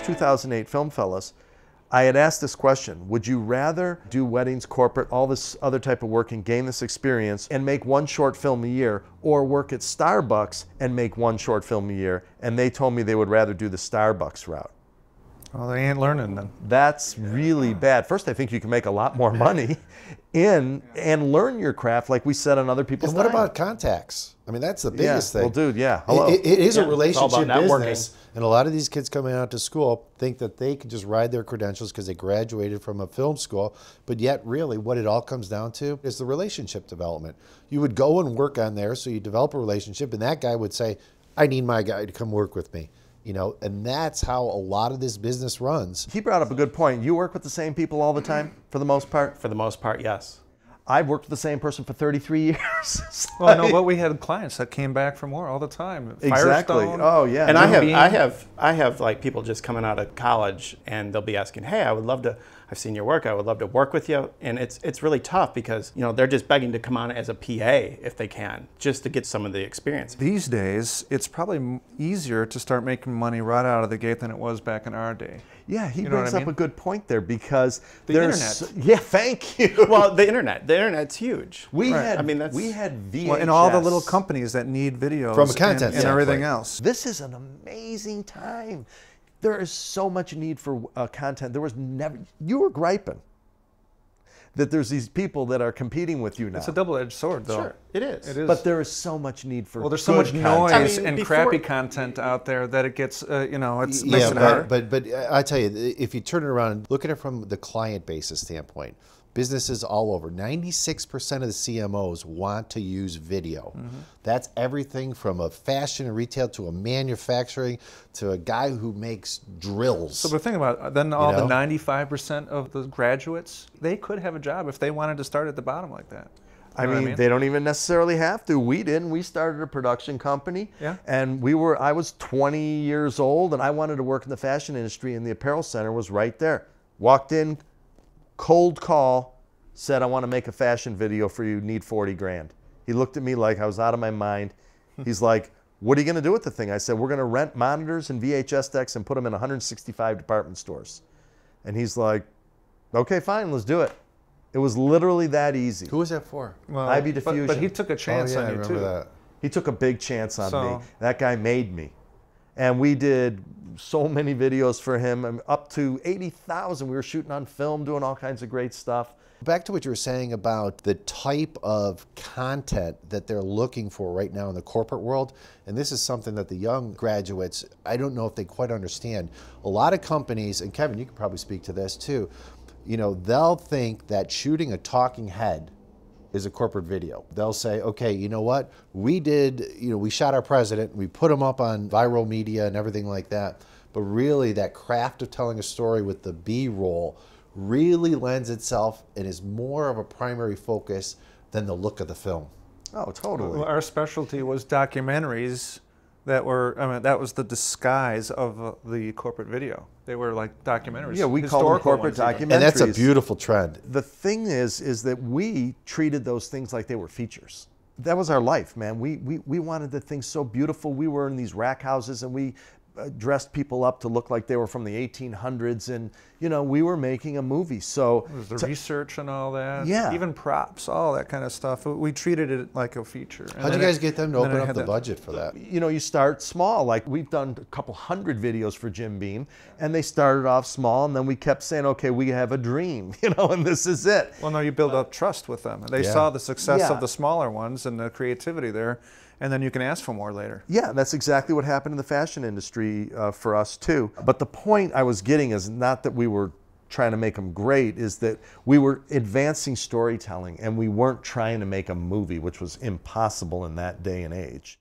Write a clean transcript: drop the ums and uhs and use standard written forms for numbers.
those 2008 Film Fellas, I had asked this question: would you rather do weddings, corporate, all this other type of work and gain this experience and make one short film a year, or work at Starbucks and make one short film a year? And they told me they would rather do the Starbucks route. Well, they ain't learning then. That's really bad. First, I think you can make a lot more money and learn your craft, like we said on other people's. And what about contacts? I mean, that's the biggest thing. Well, dude, hello. It is a relationship networking. business, and a lot of these kids coming out to school think that they can just ride their credentials because they graduated from a film school, but yet really what it all comes down to is the relationship development. You would go and work on there, so you develop a relationship, and that guy would say, I need my guy to come work with me. You know, and that's how a lot of this business runs. He brought up a good point. You work with the same people all the time, for the most part? For the most part, yes. I've worked with the same person for 33 years. Well, I know, but we had clients that came back for more all the time. Exactly. Firestone, oh yeah. And I have like people just coming out of college, and they'll be asking, "Hey, I would love to. I've seen your work. I would love to work with you." And it's really tough because they're just begging to come on as a PA if they can, just to get some of the experience. These days, it's probably easier to start making money right out of the gate than it was back in our day. Yeah, he brings up a good point there, because the internet. Yeah, thank you. Well, the internet's huge. We had VHS. Well, and all the little companies that need videos from a content and everything else. This is an amazing time. There is so much need for content. There was never. You were griping that there's these people that are competing with you now. It's a double-edged sword, though. Sure, it is. It is. But there is so much need for. Well, there's so much noise content. and crappy content out there that it gets, it's makes it hard. But I tell you, if you turn it around and look at it from the client basis standpoint, businesses all over, 96% of the CMOs want to use video. That's everything from a fashion and retail to a manufacturing to a guy who makes drills. So the thing about then all the 95% of the graduates, they could have a job if they wanted to start at the bottom like that. I mean, they don't even necessarily have to. We didn't. We started a production company, and I was 20 years old, and I wanted to work in the fashion industry, and the apparel center was right there. Walked in, cold call, said, I want to make a fashion video for you, need 40 grand. He looked at me like I was out of my mind. He's like, what are you going to do with the thing? I said, we're going to rent monitors and VHS decks and put them in 165 department stores. And he's like, okay, fine, let's do it. It was literally that easy. Who was that for? Well, IB Diffusion. But he took a chance on you, too. That. He took a big chance on me. That guy made me. And we did so many videos for him, up to 80,000. We were shooting on film, doing all kinds of great stuff. Back to what you were saying about the type of content that they're looking for right now in the corporate world, and this is something that the young graduates, I don't know if they quite understand. A lot of companies, and Kevin, you can probably speak to this too, they'll think that shooting a talking head is a corporate video. They'll say, okay, you know what? We shot our president, we put him up on viral media and everything like that, but really that craft of telling a story with the B-roll really lends itself and is more of a primary focus than the look of the film. Oh, totally. Well, our specialty was documentaries that were, that was the disguise of the corporate video. They were like documentaries. Yeah, we call them corporate documentaries. And that's a beautiful trend. The thing is that we treated those things like they were features. That was our life, man. We wanted the things so beautiful. We were in these rack houses, and we dressed people up to look like they were from the 1800s, and we were making a movie. So the research and all that, yeah, even props, all that kind of stuff. We treated it like a feature. How'd you guys get them to open up the budget for that? You start small. Like, we've done a couple hundred videos for Jim Beam, and they started off small, and then we kept saying, okay, we have a dream, and this is it. Well, no, you build up trust with them. They saw the success of the smaller ones and the creativity there, and then you can ask for more later. Yeah, that's exactly what happened in the fashion industry for us too. But the point I was getting is not that we were trying to make them great, is that we were advancing storytelling, and we weren't trying to make a movie, which was impossible in that day and age.